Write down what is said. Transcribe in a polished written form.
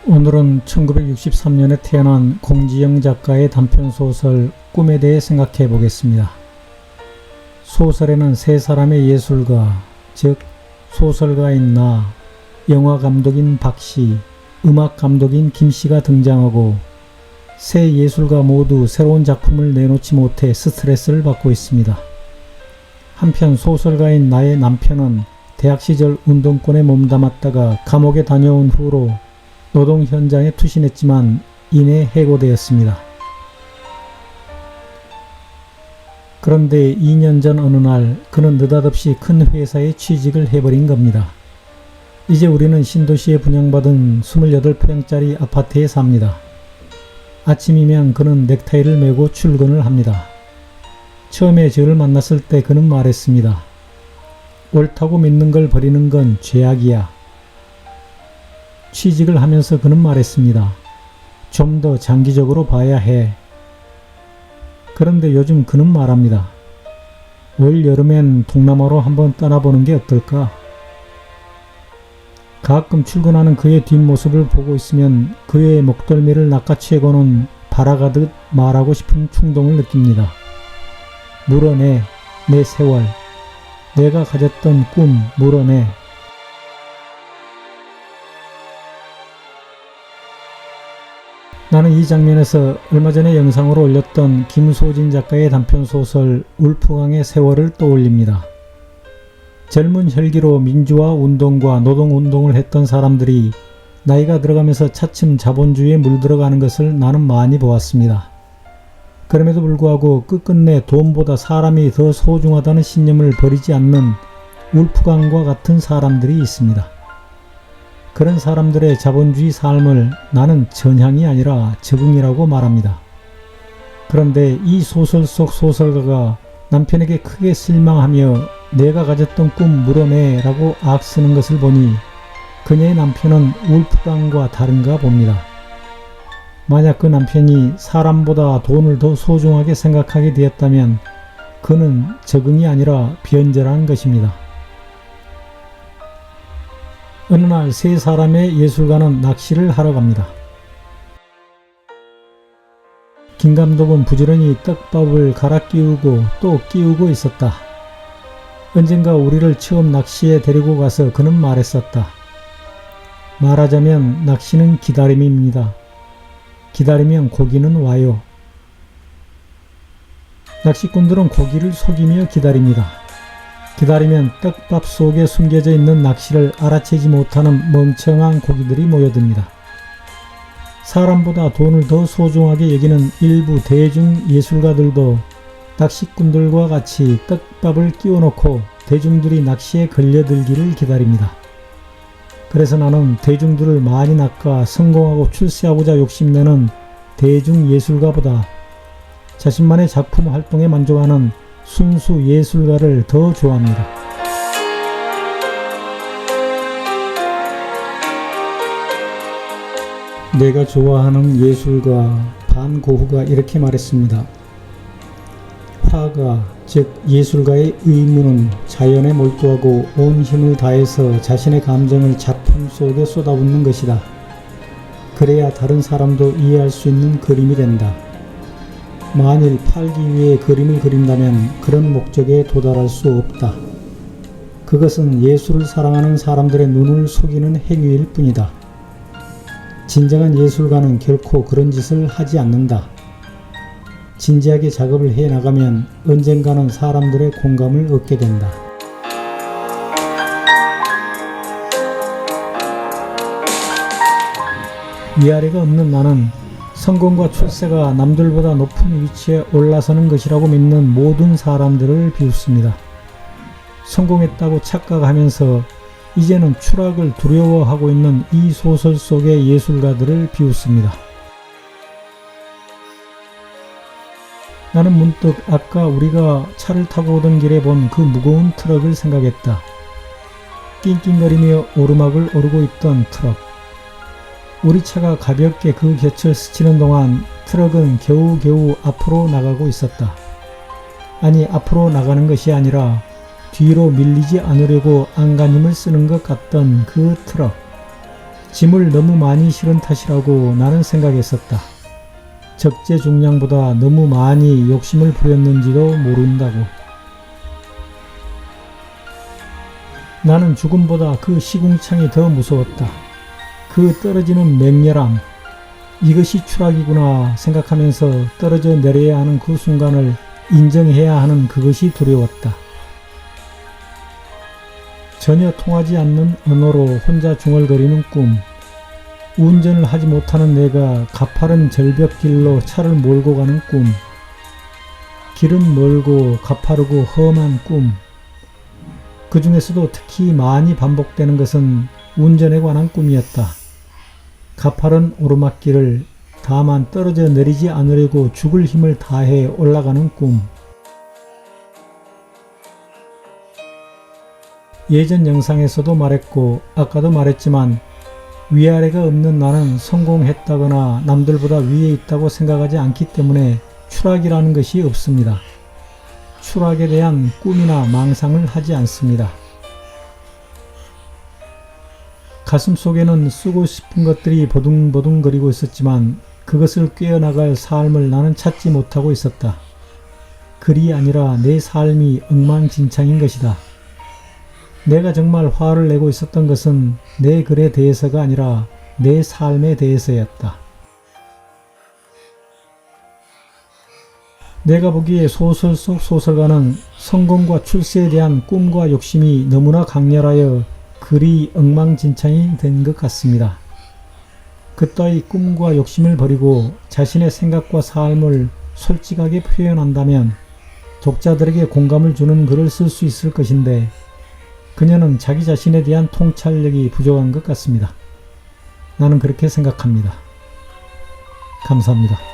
오늘은 1963년에 태어난 공지영 작가의 단편소설 꿈에 대해 생각해 보겠습니다. 소설에는 세 사람의 예술가, 즉 소설가인 나, 영화감독인 박씨, 음악감독인 김씨가 등장하고 세 예술가 모두 새로운 작품을 내놓지 못해 스트레스를 받고 있습니다. 한편 소설가인 나의 남편은 대학 시절 운동권에 몸담았다가 감옥에 다녀온 후로 노동 현장에 투신했지만 이내 해고되었습니다. 그런데 2년 전 어느 날 그는 느닷없이 큰 회사에 취직을 해버린 겁니다. 이제 우리는 신도시에 분양받은 28평짜리 아파트에 삽니다. 아침이면 그는 넥타이를 메고 출근을 합니다. 처음에 저를 만났을 때 그는 말했습니다. 옳다고 믿는 걸 버리는 건 죄악이야. 취직을 하면서 그는 말했습니다. 좀 더 장기적으로 봐야 해. 그런데 요즘 그는 말합니다. 올 여름엔 동남아로 한번 떠나보는 게 어떨까? 가끔 출근하는 그의 뒷모습을 보고 있으면 그의 목덜미를 낚아채고는 발아가듯 말하고 싶은 충동을 느낍니다. 물어내, 내 세월. 내가 가졌던 꿈 물어내. 나는 이 장면에서 얼마 전에 영상으로 올렸던 김소진 작가의 단편소설 울프강의 세월을 떠올립니다. 젊은 혈기로 민주화 운동과 노동운동을 했던 사람들이 나이가 들어가면서 차츰 자본주의에 물들어가는 것을 나는 많이 보았습니다. 그럼에도 불구하고 끝끝내 돈보다 사람이 더 소중하다는 신념을 버리지 않는 울프강과 같은 사람들이 있습니다. 그런 사람들의 자본주의 삶을 나는 전향이 아니라 적응이라고 말합니다. 그런데 이 소설 속 소설가가 남편에게 크게 실망하며 내가 가졌던 꿈 물어내 라고 악쓰는 것을 보니 그녀의 남편은 울프강과 다른가 봅니다. 만약 그 남편이 사람보다 돈을 더 소중하게 생각하게 되었다면 그는 적응이 아니라 변절한 것입니다. 어느 날 세 사람의 예술가는 낚시를 하러 갑니다. 김 감독은 부지런히 떡밥을 갈아 끼우고 또 끼우고 있었다. 언젠가 우리를 처음 낚시에 데리고 가서 그는 말했었다. 말하자면 낚시는 기다림입니다. 기다리면 고기는 와요. 낚시꾼들은 고기를 속이며 기다립니다. 기다리면 떡밥 속에 숨겨져 있는 낚시를 알아채지 못하는 멍청한 고기들이 모여듭니다. 사람보다 돈을 더 소중하게 여기는 일부 대중 예술가들도 낚시꾼들과 같이 떡밥을 끼워놓고 대중들이 낚시에 걸려들기를 기다립니다. 그래서 나는 대중들을 많이 낚아 성공하고 출세하고자 욕심내는 대중 예술가보다 자신만의 작품 활동에 만족하는 순수 예술가를 더 좋아합니다. 내가 좋아하는 예술가 반 고흐가 이렇게 말했습니다. 화가, 즉 예술가의 의무는 자연에 몰두하고 온 힘을 다해서 자신의 감정을 작품 속에 쏟아붓는 것이다. 그래야 다른 사람도 이해할 수 있는 그림이 된다. 만일 팔기 위해 그림을 그린다면 그런 목적에 도달할 수 없다. 그것은 예술을 사랑하는 사람들의 눈을 속이는 행위일 뿐이다. 진정한 예술가는 결코 그런 짓을 하지 않는다. 진지하게 작업을 해나가면 언젠가는 사람들의 공감을 얻게 된다. 위아래가 없는 나는 성공과 출세가 남들보다 높은 위치에 올라서는 것이라고 믿는 모든 사람들을 비웃습니다. 성공했다고 착각하면서 이제는 추락을 두려워하고 있는 이 소설 속의 예술가들을 비웃습니다. 나는 문득 아까 우리가 차를 타고 오던 길에 본 그 무거운 트럭을 생각했다. 낑낑거리며 오르막을 오르고 있던 트럭. 우리 차가 가볍게 그 곁을 스치는 동안 트럭은 겨우겨우 앞으로 나가고 있었다. 아니, 앞으로 나가는 것이 아니라 뒤로 밀리지 않으려고 안간힘을 쓰는 것 같던 그 트럭. 짐을 너무 많이 실은 탓이라고 나는 생각했었다. 적재중량보다 너무 많이 욕심을 부렸는지도 모른다고. 나는 죽음보다 그 시궁창이 더 무서웠다. 그 떨어지는 맹렬함, 이것이 추락이구나 생각하면서 떨어져 내려야 하는 그 순간을 인정해야 하는 그것이 두려웠다. 전혀 통하지 않는 언어로 혼자 중얼거리는 꿈, 운전을 하지 못하는 내가 가파른 절벽길로 차를 몰고 가는 꿈, 길은 멀고 가파르고 험한 꿈, 그 중에서도 특히 많이 반복되는 것은 운전에 관한 꿈이었다. 가파른 오르막길을 다만 떨어져 내리지 않으려고 죽을 힘을 다해 올라가는 꿈. 예전 영상에서도 말했고 아까도 말했지만 위아래가 없는 나는 성공했다거나 남들보다 위에 있다고 생각하지 않기 때문에 추락이라는 것이 없습니다. 추락에 대한 꿈이나 망상을 하지 않습니다. 가슴 속에는 쓰고 싶은 것들이 버둥버둥거리고 있었지만 그것을 꿰어나갈 삶을 나는 찾지 못하고 있었다. 글이 아니라 내 삶이 엉망진창인 것이다. 내가 정말 화를 내고 있었던 것은 내 글에 대해서가 아니라 내 삶에 대해서였다. 내가 보기에 소설 속 소설가는 성공과 출세에 대한 꿈과 욕심이 너무나 강렬하여 글이 엉망진창이 된 것 같습니다. 그따위 꿈과 욕심을 버리고 자신의 생각과 삶을 솔직하게 표현한다면 독자들에게 공감을 주는 글을 쓸 수 있을 것인데 그녀는 자기 자신에 대한 통찰력이 부족한 것 같습니다. 나는 그렇게 생각합니다. 감사합니다.